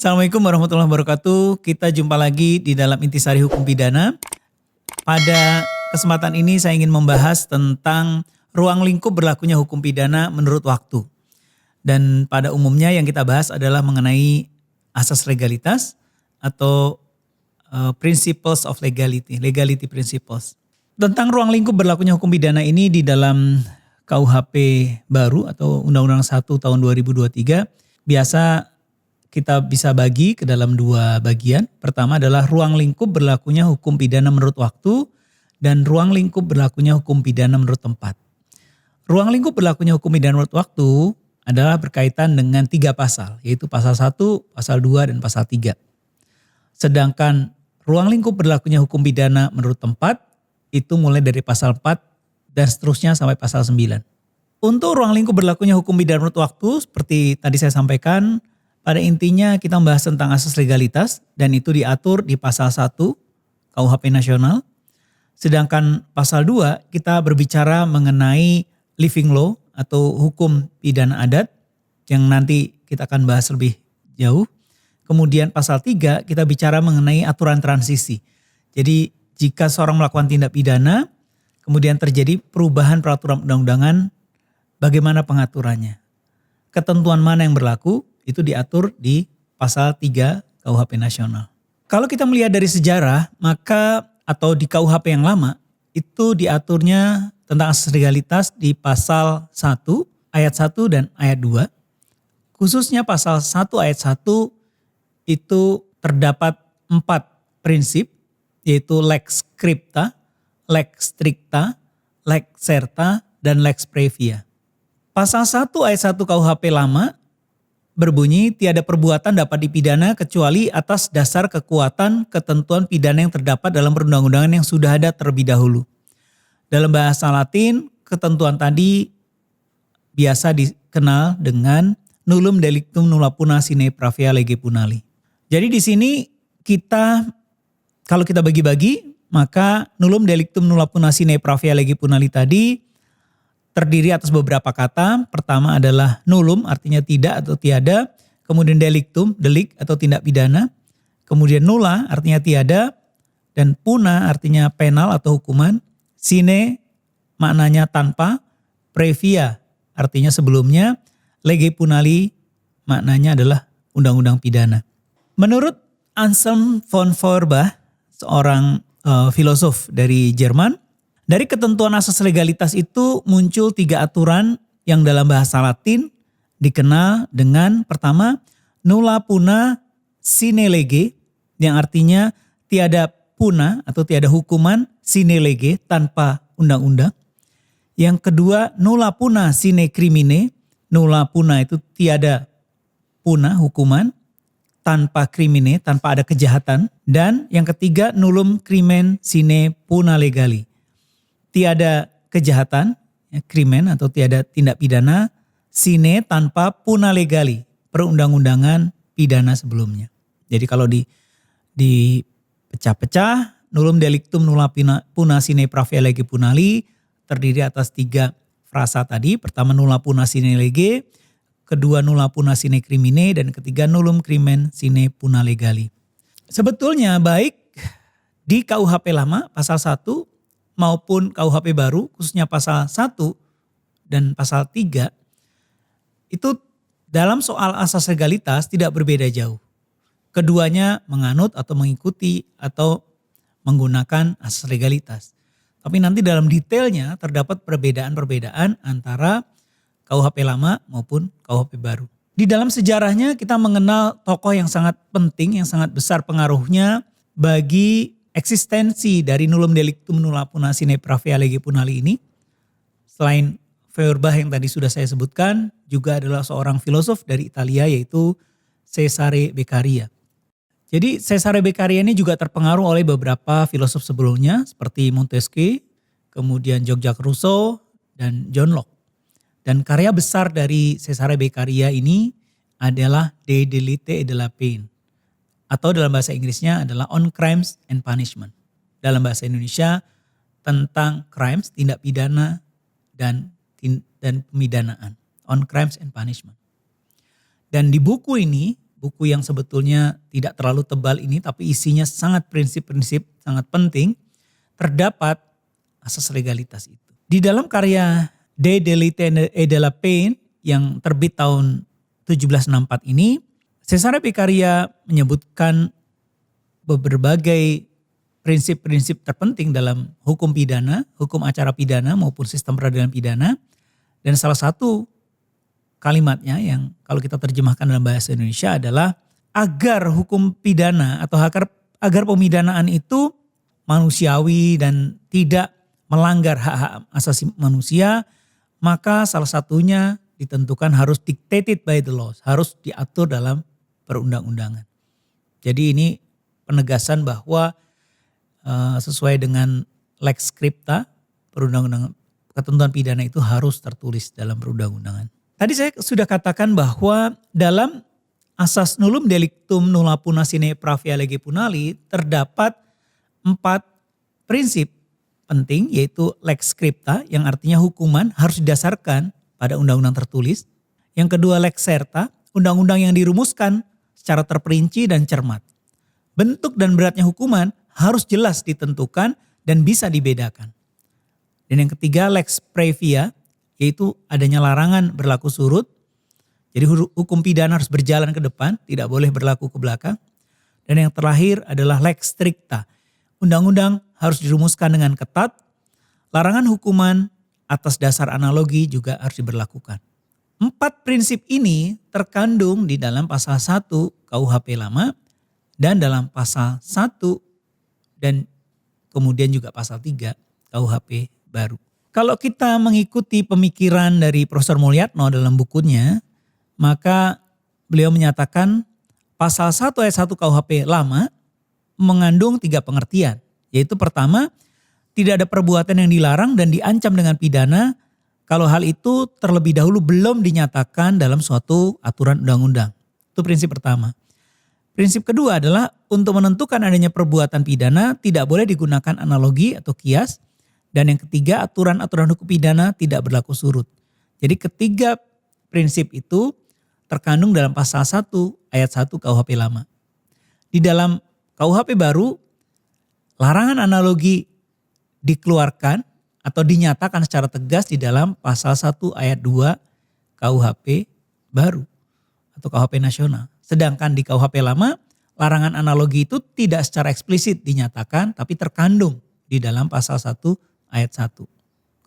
Assalamualaikum warahmatullahi wabarakatuh. Kita jumpa lagi di dalam Intisari Hukum Pidana. Pada kesempatan ini saya ingin membahas tentang ruang lingkup berlakunya hukum pidana menurut waktu. Dan pada umumnya yang kita bahas adalah mengenai asas legalitas atau principles of legality, legality principles. Tentang ruang lingkup berlakunya hukum pidana ini di dalam KUHP baru atau Undang-Undang 1 tahun 2023 biasa kita bisa bagi ke dalam dua bagian. Pertama adalah ruang lingkup berlakunya hukum pidana menurut waktu dan ruang lingkup berlakunya hukum pidana menurut tempat. Ruang lingkup berlakunya hukum pidana menurut waktu adalah berkaitan dengan 3 pasal, yaitu pasal 1, pasal 2, dan pasal 3. Sedangkan ruang lingkup berlakunya hukum pidana menurut tempat itu mulai dari pasal 4 dan seterusnya sampai pasal 9. Untuk ruang lingkup berlakunya hukum pidana menurut waktu seperti tadi saya sampaikan, pada intinya kita membahas tentang asas legalitas dan itu diatur di pasal 1 KUHP nasional. Sedangkan pasal 2 kita berbicara mengenai living law atau hukum pidana adat yang nanti kita akan bahas lebih jauh. Kemudian pasal 3 kita bicara mengenai aturan transisi. Jadi jika seorang melakukan tindak pidana kemudian terjadi perubahan peraturan undang-undangan, bagaimana pengaturannya? Ketentuan mana yang berlaku? Itu diatur di pasal 3 KUHP nasional. Kalau kita melihat dari sejarah, maka atau di KUHP yang lama, itu diaturnya tentang asas legalitas di pasal 1 ayat 1 dan ayat 2. Khususnya pasal 1 ayat 1 itu terdapat 4 prinsip, yaitu lex scripta, lex stricta, lex serta, dan lex previa. Pasal 1 ayat 1 KUHP lama berbunyi tiada perbuatan dapat dipidana kecuali atas dasar kekuatan ketentuan pidana yang terdapat dalam perundang-undangan yang sudah ada terlebih dahulu. Dalam bahasa Latin, ketentuan tadi biasa dikenal dengan nullum delictum nulla puna sine pravea lege punali. Jadi di sini kita kalau kita bagi-bagi maka nullum delictum nulla puna sine pravea lege punali tadi terdiri atas beberapa kata. Pertama adalah nullum artinya tidak atau tiada. Kemudian delictum, delik atau tindak pidana. Kemudian nulla artinya tiada. Dan puna artinya penal atau hukuman. Sine maknanya tanpa. Previa artinya sebelumnya. Lege punali maknanya adalah undang-undang pidana. Menurut Anselm von Feuerbach, seorang filosof dari Jerman, dari ketentuan asas legalitas itu muncul 3 aturan yang dalam bahasa Latin dikenal dengan pertama nulla puna sine lege yang artinya tiada puna atau tiada hukuman sine lege tanpa undang-undang. Yang kedua nulla puna sine crimine, nulla puna itu tiada puna hukuman tanpa crimine, tanpa ada kejahatan. Dan yang ketiga nullum crimen sine puna legali. Tiada kejahatan, ya, krimen atau tiada tindak pidana, sine tanpa puna legali, perundang-undangan pidana sebelumnya. Jadi kalau dipecah-pecah, nullum delictum nulla puna sine pravea lege punali terdiri atas 3 frasa tadi. Pertama nulla puna sine lege, kedua nulla puna sine crimine, dan ketiga nullum crimen sine puna legali. Sebetulnya baik di KUHP lama pasal 1 maupun KUHP baru khususnya pasal 1 dan pasal 3 itu dalam soal asas legalitas tidak berbeda jauh. Keduanya menganut atau mengikuti atau menggunakan asas legalitas. Tapi nanti dalam detailnya terdapat perbedaan-perbedaan antara KUHP lama maupun KUHP baru. Di dalam sejarahnya kita mengenal tokoh yang sangat penting, yang sangat besar pengaruhnya bagi eksistensi dari nullum delictum nulla puna sine pravea lege punali ini. Selain Feuerbach yang tadi sudah saya sebutkan, juga adalah seorang filosof dari Italia yaitu Cesare Beccaria. Jadi Cesare Beccaria ini juga terpengaruh oleh beberapa filosof sebelumnya seperti Montesquieu, kemudian Jean-Jacques Rousseau, dan John Locke. Dan karya besar dari Cesare Beccaria ini adalah De Delite et de la Peine. Atau dalam bahasa Inggrisnya adalah On Crimes and Punishment. Dalam bahasa Indonesia tentang crimes, tindak pidana dan pemidanaan. On Crimes and Punishment. Dan di buku ini buku yang sebetulnya tidak terlalu tebal ini tapi isinya sangat prinsip-prinsip sangat penting, terdapat asas legalitas itu. Di dalam karya De Delite et de la Peine yang terbit tahun 1764 ini, Cesare Beccaria menyebutkan berbagai prinsip-prinsip terpenting dalam hukum pidana, hukum acara pidana maupun sistem peradilan pidana. Dan salah satu kalimatnya yang kalau kita terjemahkan dalam bahasa Indonesia adalah agar hukum pidana atau agar pemidanaan itu manusiawi dan tidak melanggar hak-hak asasi manusia, maka salah satunya ditentukan harus dictated by the laws, harus diatur dalam perundang-undangan. Jadi ini penegasan bahwa sesuai dengan lex scripta, perundang-undangan ketentuan pidana itu harus tertulis dalam perundang-undangan. Tadi saya sudah katakan bahwa dalam asas nullum delictum nulla puna sine pravia lege punali terdapat 4 prinsip penting, yaitu lex scripta yang artinya hukuman harus didasarkan pada undang-undang tertulis. Yang kedua lex serta, undang-undang yang dirumuskan secara terperinci dan cermat. Bentuk dan beratnya hukuman harus jelas ditentukan dan bisa dibedakan. Dan yang ketiga lex previa, yaitu adanya larangan berlaku surut. Jadi hukum pidana harus berjalan ke depan, tidak boleh berlaku ke belakang. Dan yang terakhir adalah lex stricta. Undang-undang harus dirumuskan dengan ketat. Larangan hukuman atas dasar analogi juga harus diberlakukan. 4 prinsip ini terkandung di dalam pasal 1 KUHP lama dan dalam pasal 1 dan kemudian juga pasal 3 KUHP baru. Kalau kita mengikuti pemikiran dari Profesor Mulyatno dalam bukunya, maka beliau menyatakan pasal 1 ayat 1 KUHP lama mengandung 3 pengertian. Yaitu pertama, tidak ada perbuatan yang dilarang dan diancam dengan pidana kalau hal itu terlebih dahulu belum dinyatakan dalam suatu aturan undang-undang. Itu prinsip pertama. Prinsip kedua adalah untuk menentukan adanya perbuatan pidana tidak boleh digunakan analogi atau kias. Dan yang ketiga, aturan-aturan hukum pidana tidak berlaku surut. Jadi ketiga prinsip itu terkandung dalam pasal 1 ayat 1 KUHP lama. Di dalam KUHP baru, larangan analogi dikeluarkan atau dinyatakan secara tegas di dalam pasal 1 ayat 2 KUHP baru atau KUHP nasional. Sedangkan di KUHP lama, larangan analogi itu tidak secara eksplisit dinyatakan tapi terkandung di dalam pasal 1 ayat 1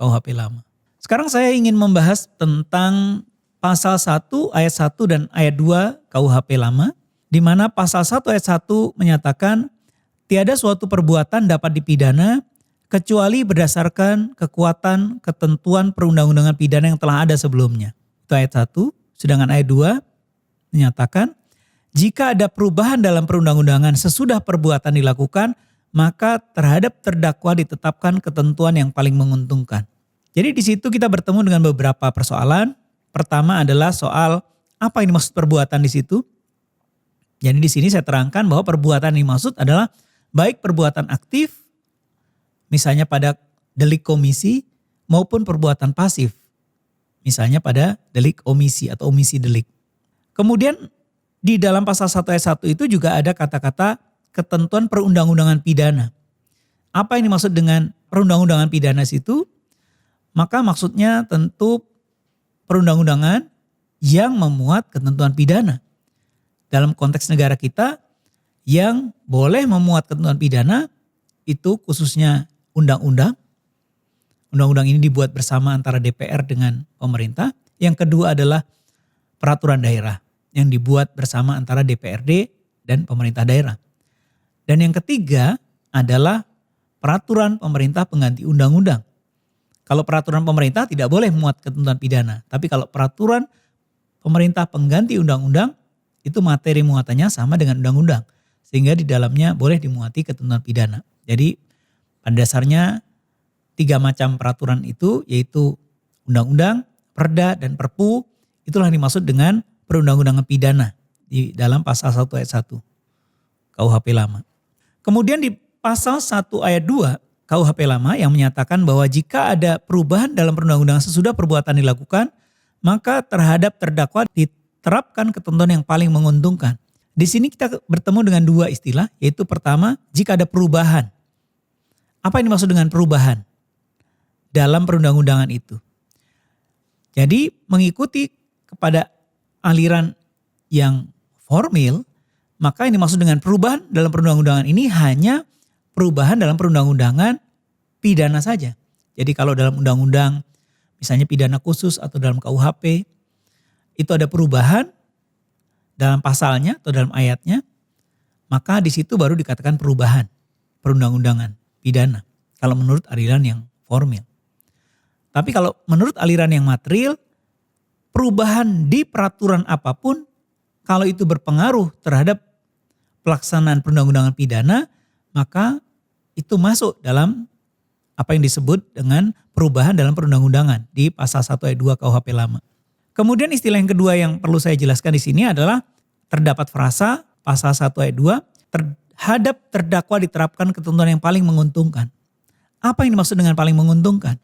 KUHP lama. Sekarang saya ingin membahas tentang pasal 1 ayat 1 dan ayat 2 KUHP lama, di mana pasal 1 ayat 1 menyatakan tiada suatu perbuatan dapat dipidana kecuali berdasarkan kekuatan ketentuan perundang-undangan pidana yang telah ada sebelumnya. Itu ayat 1, sedangkan ayat 2 menyatakan jika ada perubahan dalam perundang-undangan sesudah perbuatan dilakukan, maka terhadap terdakwa ditetapkan ketentuan yang paling menguntungkan. Jadi di situ kita bertemu dengan beberapa persoalan. Pertama adalah soal apa yang dimaksud perbuatan di situ. Jadi di sini saya terangkan bahwa perbuatan yang dimaksud adalah baik perbuatan aktif, misalnya pada delik komisi, maupun perbuatan pasif, misalnya pada delik omisi atau omisi delik. Kemudian di dalam pasal 1 ayat 1 itu juga ada kata-kata ketentuan perundang-undangan pidana. Apa yang dimaksud dengan perundang-undangan pidana situ? Maka maksudnya tentu perundang-undangan yang memuat ketentuan pidana. Dalam konteks negara kita yang boleh memuat ketentuan pidana itu khususnya undang-undang. Undang-undang ini dibuat bersama antara DPR dengan pemerintah. Yang kedua adalah peraturan daerah yang dibuat bersama antara DPRD dan pemerintah daerah. Dan yang ketiga adalah peraturan pemerintah pengganti undang-undang. Kalau peraturan pemerintah tidak boleh memuat ketentuan pidana. Tapi kalau peraturan pemerintah pengganti undang-undang itu materi muatannya sama dengan undang-undang. Sehingga di dalamnya boleh dimuati ketentuan pidana. Jadi pada dasarnya 3 macam peraturan itu yaitu undang-undang, perda, dan perpu. Itulah yang dimaksud dengan perundang-undangan pidana di dalam pasal 1 ayat 1 KUHP lama. Kemudian di pasal 1 ayat 2 KUHP lama yang menyatakan bahwa jika ada perubahan dalam perundang-undangan sesudah perbuatan dilakukan, maka terhadap terdakwa terapkan ketentuan yang paling menguntungkan. Di sini kita bertemu dengan dua istilah, yaitu pertama, jika ada perubahan. Apa yang dimaksud dengan perubahan dalam perundang-undangan itu? Jadi mengikuti kepada aliran yang formil, maka yang dimaksud dengan perubahan dalam perundang-undangan ini hanya perubahan dalam perundang-undangan pidana saja. Jadi kalau dalam undang-undang misalnya pidana khusus atau dalam KUHP itu ada perubahan dalam pasalnya atau dalam ayatnya, maka di situ baru dikatakan perubahan perundang-undangan pidana kalau menurut aliran yang formil. Tapi kalau menurut aliran yang material, perubahan di peraturan apapun kalau itu berpengaruh terhadap pelaksanaan perundang-undangan pidana, maka itu masuk dalam apa yang disebut dengan perubahan dalam perundang-undangan di pasal 1 ayat 2 KUHP lama. Kemudian istilah yang kedua yang perlu saya jelaskan di sini adalah terdapat frasa pasal 1 ayat 2 terhadap terdakwa diterapkan ketentuan yang paling menguntungkan. Apa yang dimaksud dengan paling menguntungkan?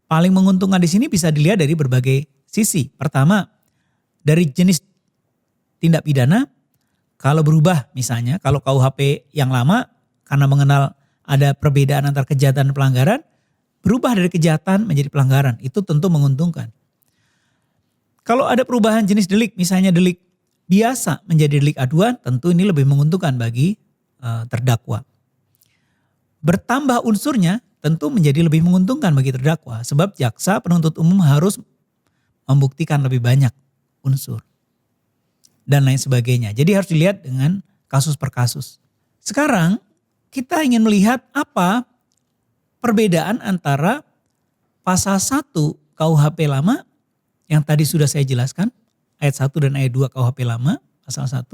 Paling menguntungkan di sini bisa dilihat dari berbagai sisi. Pertama, dari jenis tindak pidana, kalau berubah misalnya, kalau KUHP yang lama karena mengenal ada perbedaan antara kejahatan dan pelanggaran, berubah dari kejahatan menjadi pelanggaran, itu tentu menguntungkan. Kalau ada perubahan jenis delik, misalnya delik biasa menjadi delik aduan, tentu ini lebih menguntungkan bagi terdakwa. Bertambah unsurnya tentu menjadi lebih menguntungkan bagi terdakwa, sebab jaksa penuntut umum harus membuktikan lebih banyak unsur dan lain sebagainya. Jadi harus dilihat dengan kasus per kasus. Sekarang kita ingin melihat apa perbedaan antara pasal 1 KUHP lama yang tadi sudah saya jelaskan, ayat 1 dan ayat 2 KUHP lama, pasal 1.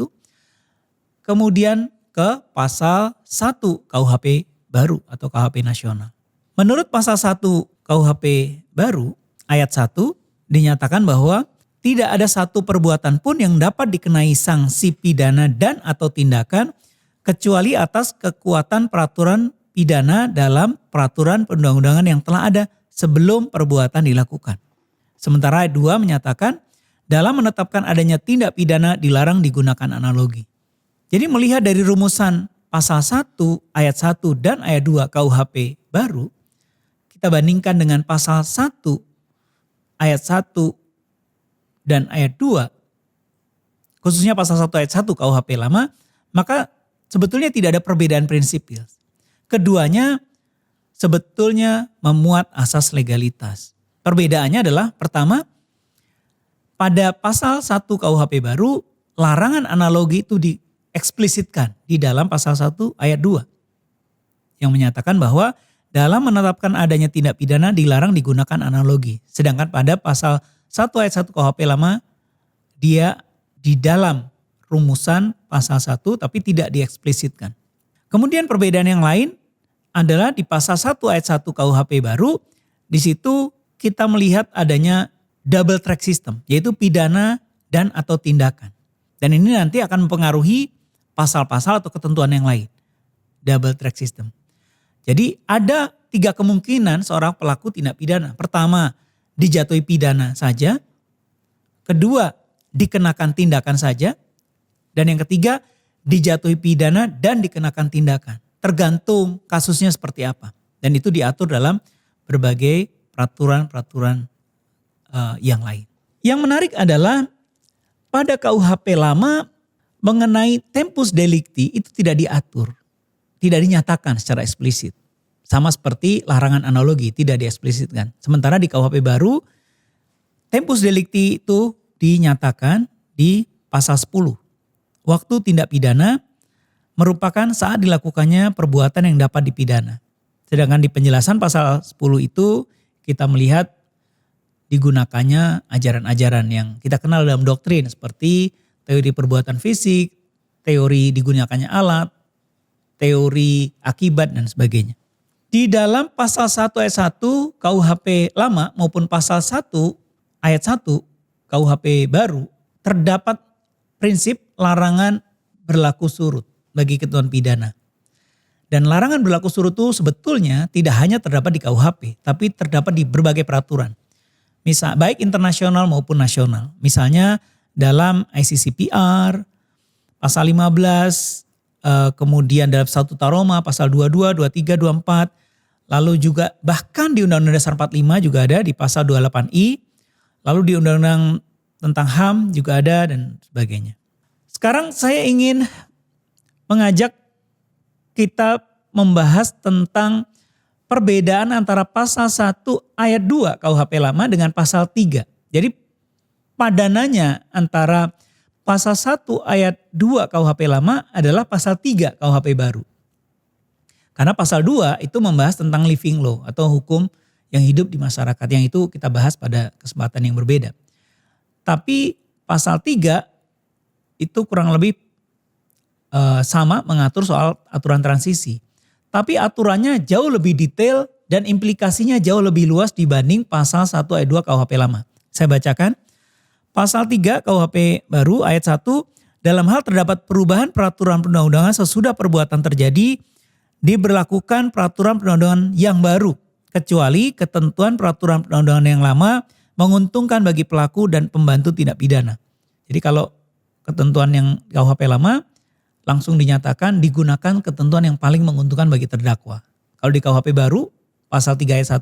Kemudian ke pasal 1 KUHP baru atau KUHP nasional. Menurut pasal 1 KUHP baru, ayat 1 dinyatakan bahwa tidak ada satu perbuatan pun yang dapat dikenai sanksi pidana dan atau tindakan kecuali atas kekuatan peraturan pidana dalam peraturan perundang-undangan yang telah ada sebelum perbuatan dilakukan. Sementara ayat 2 menyatakan dalam menetapkan adanya tindak pidana dilarang digunakan analogi. Jadi melihat dari rumusan pasal 1 ayat 1 dan ayat 2 KUHP baru, kita bandingkan dengan pasal 1 ayat 1 dan ayat 2, khususnya pasal 1 ayat 1 KUHP lama, maka sebetulnya tidak ada perbedaan prinsipil. Keduanya sebetulnya memuat asas legalitas. Perbedaannya adalah pertama, pada pasal 1 KUHP baru, larangan analogi itu dieksplisitkan di dalam pasal 1 ayat 2. Yang menyatakan bahwa dalam menetapkan adanya tindak pidana dilarang digunakan analogi. Sedangkan pada pasal 1 ayat 1 KUHP lama, dia di dalam rumusan pasal 1 tapi tidak dieksplisitkan. Kemudian perbedaan yang lain adalah di pasal 1 ayat 1 KUHP baru, di situ kita melihat adanya double track system, yaitu pidana dan atau tindakan. Dan ini nanti akan mempengaruhi pasal-pasal atau ketentuan yang lain. Double track system. Jadi ada 3 kemungkinan seorang pelaku tindak pidana. Pertama, dijatuhi pidana saja. Kedua, dikenakan tindakan saja. Dan yang ketiga, dijatuhi pidana dan dikenakan tindakan. Tergantung kasusnya seperti apa. Dan itu diatur dalam berbagai peraturan-peraturan yang lain. Yang menarik adalah pada KUHP lama mengenai tempus delicti itu tidak diatur. Tidak dinyatakan secara eksplisit. Sama seperti larangan analogi tidak dieksplisitkan. Sementara di KUHP baru tempus delicti itu dinyatakan di pasal 10. Waktu tindak pidana merupakan saat dilakukannya perbuatan yang dapat dipidana. Sedangkan di penjelasan pasal 10 itu kita melihat digunakannya ajaran-ajaran yang kita kenal dalam doktrin seperti teori perbuatan fisik, teori digunakannya alat, teori akibat dan sebagainya. Di dalam pasal 1 ayat 1 KUHP lama maupun pasal 1 ayat 1 KUHP baru terdapat prinsip larangan berlaku surut bagi ketentuan pidana. Dan larangan berlaku surut itu sebetulnya tidak hanya terdapat di KUHP, tapi terdapat di berbagai peraturan. Misal baik internasional maupun nasional. Misalnya dalam ICCPR, pasal 15, kemudian dalam Statuta Roma pasal 22, 23, 24, lalu juga bahkan di Undang-Undang Dasar 45 juga ada di pasal 28I, lalu di Undang-Undang tentang HAM juga ada dan sebagainya. Sekarang saya ingin mengajak kita membahas tentang perbedaan antara pasal 1 ayat 2 KUHP lama dengan pasal 3. Jadi padanannya antara pasal 1 ayat 2 KUHP lama adalah pasal 3 KUHP baru. Karena pasal 2 itu membahas tentang living law atau hukum yang hidup di masyarakat. Yang itu kita bahas pada kesempatan yang berbeda. Tapi pasal 3 itu kurang lebih sama mengatur soal aturan transisi. Tapi aturannya jauh lebih detail dan implikasinya jauh lebih luas dibanding pasal 1 ayat 2 KUHP lama. Saya bacakan. Pasal 3 KUHP baru ayat 1, dalam hal terdapat perubahan peraturan perundang-undangan sesudah perbuatan terjadi, diberlakukan peraturan perundang-undangan yang baru, kecuali ketentuan peraturan perundang-undangan yang lama menguntungkan bagi pelaku dan pembantu tindak pidana. Jadi kalau ketentuan yang KUHP lama langsung dinyatakan digunakan ketentuan yang paling menguntungkan bagi terdakwa. Kalau di KUHP baru, pasal 3 ayat 1,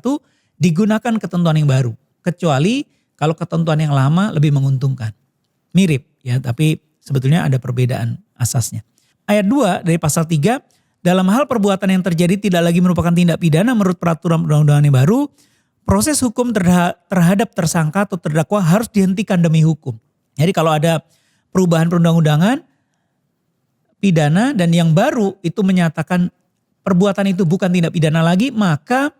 digunakan ketentuan yang baru. Kecuali kalau ketentuan yang lama lebih menguntungkan. Mirip ya, tapi sebetulnya ada perbedaan asasnya. Ayat 2 dari pasal 3, dalam hal perbuatan yang terjadi tidak lagi merupakan tindak pidana menurut peraturan perundang-undangan yang baru, proses hukum terhadap tersangka atau terdakwa harus dihentikan demi hukum. Jadi kalau ada perubahan perundang-undangan, pidana dan yang baru itu menyatakan perbuatan itu bukan tindak pidana lagi, maka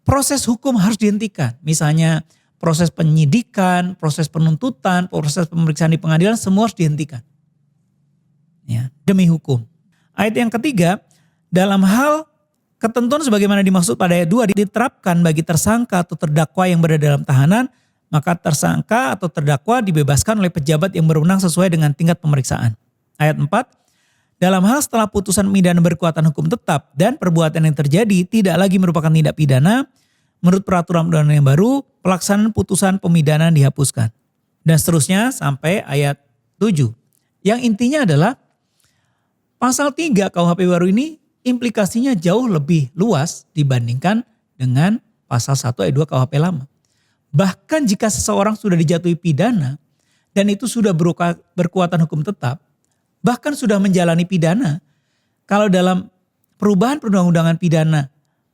proses hukum harus dihentikan. Misalnya proses penyidikan, proses penuntutan, proses pemeriksaan di pengadilan semua harus dihentikan. Ya, demi hukum. Ayat yang ketiga, dalam hal ketentuan sebagaimana dimaksud pada ayat 2 diterapkan bagi tersangka atau terdakwa yang berada dalam tahanan, maka tersangka atau terdakwa dibebaskan oleh pejabat yang berwenang sesuai dengan tingkat pemeriksaan. Ayat 4, dalam hal setelah putusan pidana berkekuatan hukum tetap dan perbuatan yang terjadi tidak lagi merupakan tindak pidana, menurut peraturan perundang-undangan yang baru, pelaksanaan putusan pemidanaan dihapuskan. Dan seterusnya sampai ayat 7. Yang intinya adalah pasal 3 KUHP baru ini implikasinya jauh lebih luas dibandingkan dengan pasal 1 ayat 2 KUHP lama. Bahkan jika seseorang sudah dijatuhi pidana dan itu sudah berkekuatan hukum tetap, bahkan sudah menjalani pidana, kalau dalam perubahan perundang-undangan pidana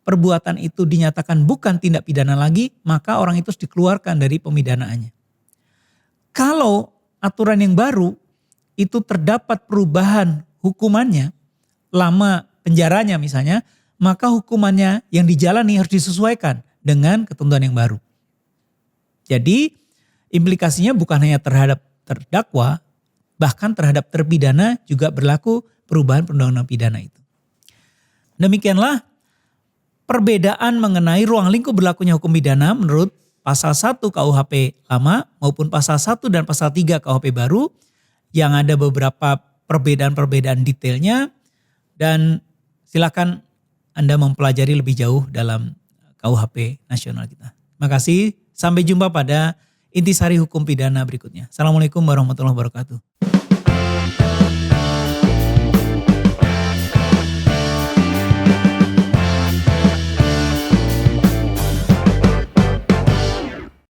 perbuatan itu dinyatakan bukan tindak pidana lagi, maka orang itu harus dikeluarkan dari pemidanaannya. Kalau aturan yang baru itu terdapat perubahan hukumannya, lama penjaranya misalnya, maka hukumannya yang dijalani harus disesuaikan dengan ketentuan yang baru. Jadi implikasinya bukan hanya terhadap terdakwa, bahkan terhadap terpidana juga berlaku perubahan perundang-undangan pidana itu. Demikianlah perbedaan mengenai ruang lingkup berlakunya hukum pidana menurut pasal 1 KUHP lama maupun pasal 1 dan pasal 3 KUHP baru, yang ada beberapa perbedaan-perbedaan detailnya, dan silakan Anda mempelajari lebih jauh dalam KUHP nasional kita. Terima kasih, sampai jumpa pada Intisari Hukum Pidana berikutnya. Assalamualaikum warahmatullahi wabarakatuh.